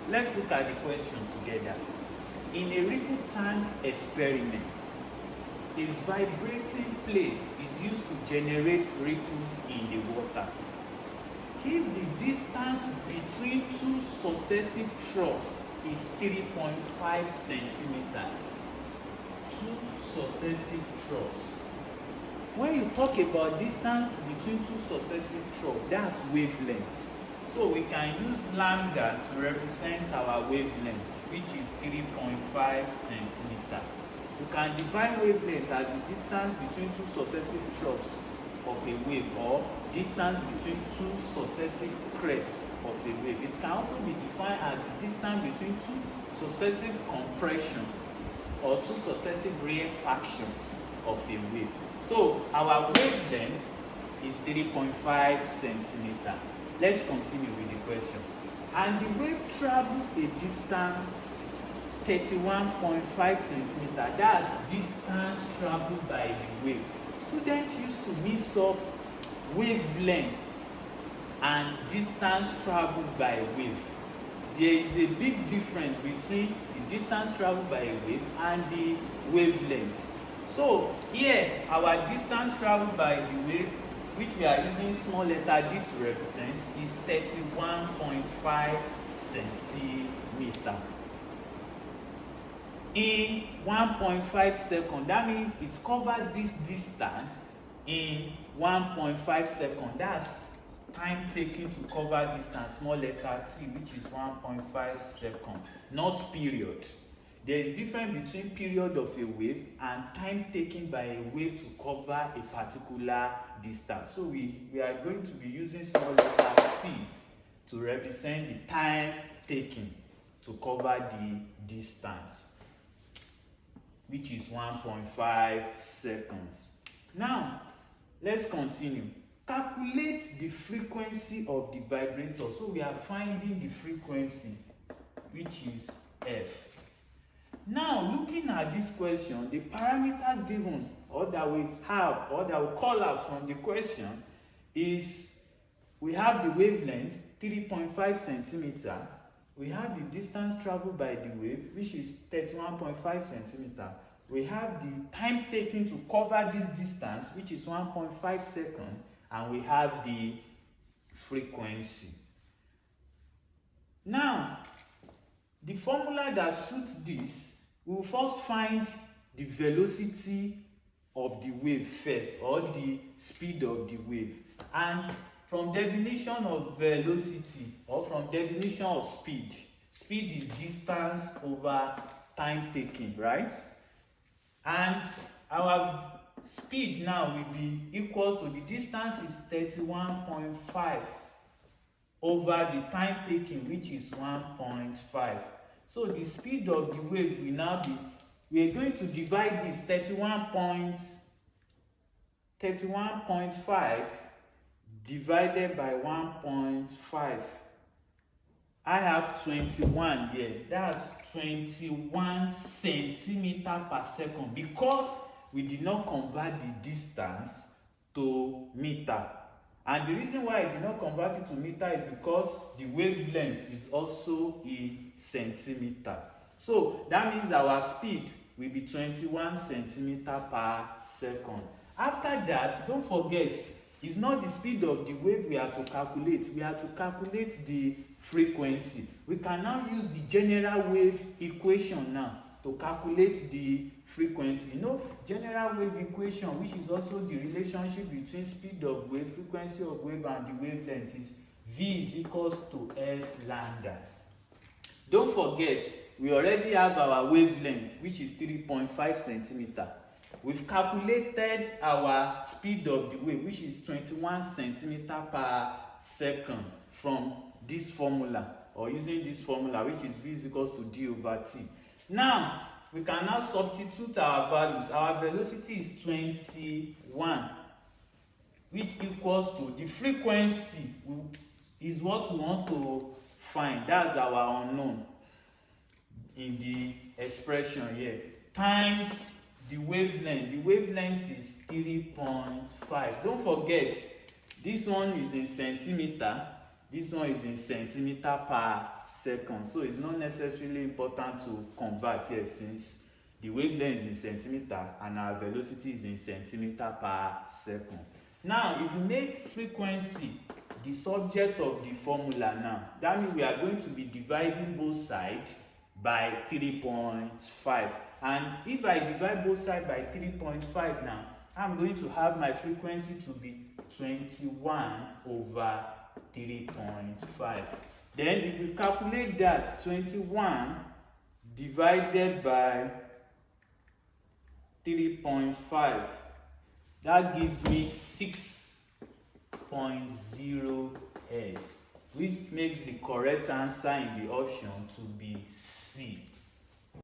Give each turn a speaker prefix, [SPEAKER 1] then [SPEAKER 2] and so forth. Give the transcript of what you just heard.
[SPEAKER 1] let's look at the question together. In a ripple tank experiment, a vibrating plate is used to generate ripples in the water. If the distance between two successive troughs is 3.5 centimeters, two successive troughs. When you talk about distance between two successive troughs, that's wavelength. So we can use lambda to represent our wavelength, which is 3.5 centimeters. You can define wavelength as the distance between two successive troughs of a wave, or distance between two successive crests of a wave. It can also be defined as the distance between two successive compressions or two successive rarefactions of a wave. So our wavelength is 3.5 centimeters. Let's continue with the question. And the wave travels a distance 31.5 centimeters. That's distance traveled by the wave. Students used to mix up wavelength and distance traveled by a wave. There is a big difference between the distance traveled by a wave and the wavelength. So here, our distance traveled by the wave, which we are using small letter d to represent, is 31.5 centimeters. In 1.5 seconds, that means it covers this distance in 1.5 seconds. That's time taken to cover distance, small letter t, which is 1.5 seconds, not period. There is difference between period of a wave and time taken by a wave to cover a particular distance. So we are going to be using small letter t to represent the time taken to cover the distance, which is 1.5 seconds. Now, let's continue. Calculate the frequency of the vibrator. So we are finding the frequency, which is f. Now, looking at this question, the parameters given, or that we have, or that we call out from the question, is we have the wavelength, 3.5 centimeters. We have the distance traveled by the wave, which is 31.5 centimeters. We have the time taken to cover this distance, which is 1.5 seconds, and we have the frequency. Now, the formula that suits this, we will first find the velocity of the wave first, or the speed of the wave. And from definition of velocity, or from definition of speed, speed is distance over time taken, right? And our speed now will be equals to, the distance is 31.5 over the time taken, which is 1.5. So the speed of the wave will now be, we are going to divide this 31.5 divided by 1.5. I have 21 here. That's 21 centimeters per second, because we did not convert the distance to meter. And the reason why I did not convert it to meter is because the wavelength is also in centimeter. So that means our speed will be 21 centimeters per second. After that, don't forget, it's not the speed of the wave we have to calculate. We have to calculate the frequency. We can now use the general wave equation now to calculate the frequency. You know, general wave equation, which is also the relationship between speed of wave, frequency of wave, and the wavelength, is V is equals to F lambda. Don't forget, we already have our wavelength, which is 3.5 centimeters. We've calculated our speed of the wave, which is 21 centimeters per second, from this formula, or using this formula, which is V is equals to D over T. Now, we can now substitute our values. Our velocity is 21, which equals to the frequency is what we want to find. That's our unknown in the expression here, times the wavelength. The wavelength is 3.5. Don't forget, this one is in centimeter, This one is in centimeter per second, so it's not necessarily important to convert here since the wavelength is in centimeter and our velocity is in centimeter per second. Now, if you make frequency the subject of the formula now, that means we are going to be dividing both sides by 3.5. And if I divide both sides by 3.5 now, I'm going to have my frequency to be 21 over 3.5. Then if we calculate that, 21 divided by 3.5, that gives me 6.0 Hz, which makes the correct answer in the option to be C.